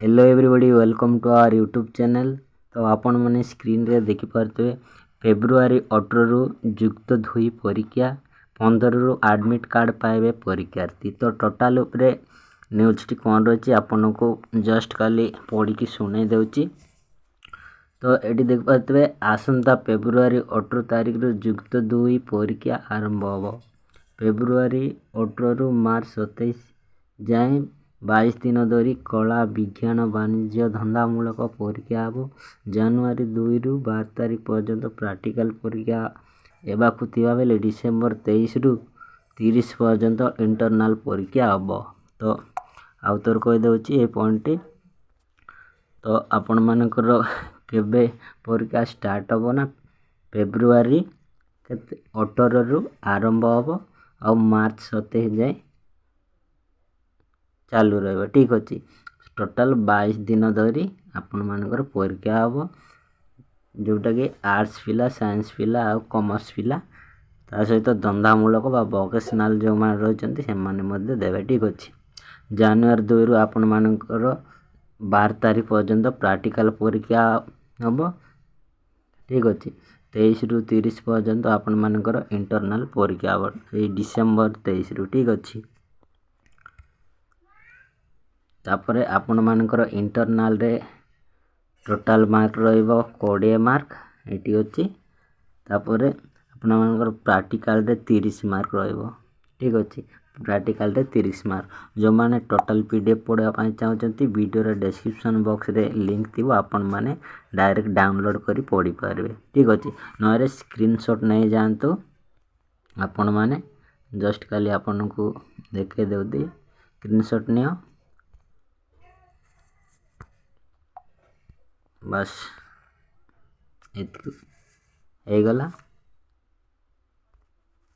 Hello everybody welcome to our YouTube channel. तो आपण मैंने स्क्रीन रे देखि पारते फेब्रुआरी 18 रु युक्त 2 परीक्षा 15 रु एडमिट कार्ड पाइबे परीक्षार्थी। तो टोटाल उपरे न्यूज टी कौन रही आपन को जस्ट खाली पढ़ी की सुनाई देउची। तो एटी देख पारते आसंता फेब्रुआरी 18 तारिख रु युक्त 2 परीक्षा आरंभ होबो। फेब्रुआरी 18 रु मार्च 27 जाए 22 दिन धरी कला विज्ञान वाणिज्य धंदामूलक परीक्षा हम। जनवरी 2 रु 12 तारिख पर्यंत प्रैक्टिकल परीक्षा एबाकु थिबा बेले डिसेंबर 23 रु 30 पर्यंत इंटरनल परीक्षा हम। तो आउतर कहि दउची ए पॉइंट। तो आपण मानकर केबे परीक्षा स्टार्ट हम ना फेब्रुआरी 18 रु आरंभ हम और मार्च 27 जाए चालू रहा। ठीक अच्छे टोटाल 22 दिन धरी आपण मानकर परीक्षा हम जोटा कि आर्ट्स पिला साइंस पिला और कॉमर्स पिला ता सहित धंदामूलक बा वोकेशनल जो मान रही से माने देवे। ठीक अच्छे जनवरी 2 रु आपण मानकर 12 तारिख पर्यंत प्रैक्टिकल परीक्षा हम। ठीक अच्छे 23 रु 30 पर्यंत आपण मानकर इंटरनल परीक्षा हम डिसेंबर 23 रु। ठीक अच्छे तापरे आपण मानकर इंटरनल रे टोटाल मार्क रहिबो 20 मार्क एटी अछि। तापरे आपण मानकर प्रैक्टिकल रे 30 मार्क रहिबो। ठीक अछि प्रैक्टिकल रे 30 मार्क जो माने टोटाल पीडीएफ पढा पई चाहउचंती वीडियो रे डिस्क्रिप्शन बॉक्स रे लिंक थिबो आपण माने डायरेक्ट डाउनलोड करी पढी पारबे। ठीक अछि नरे स्क्रीनशॉट नै जानतो आपण माने जस्ट खाली आपण को देखे देउदी स्क्रीनशॉट नियो बस एत हो गला।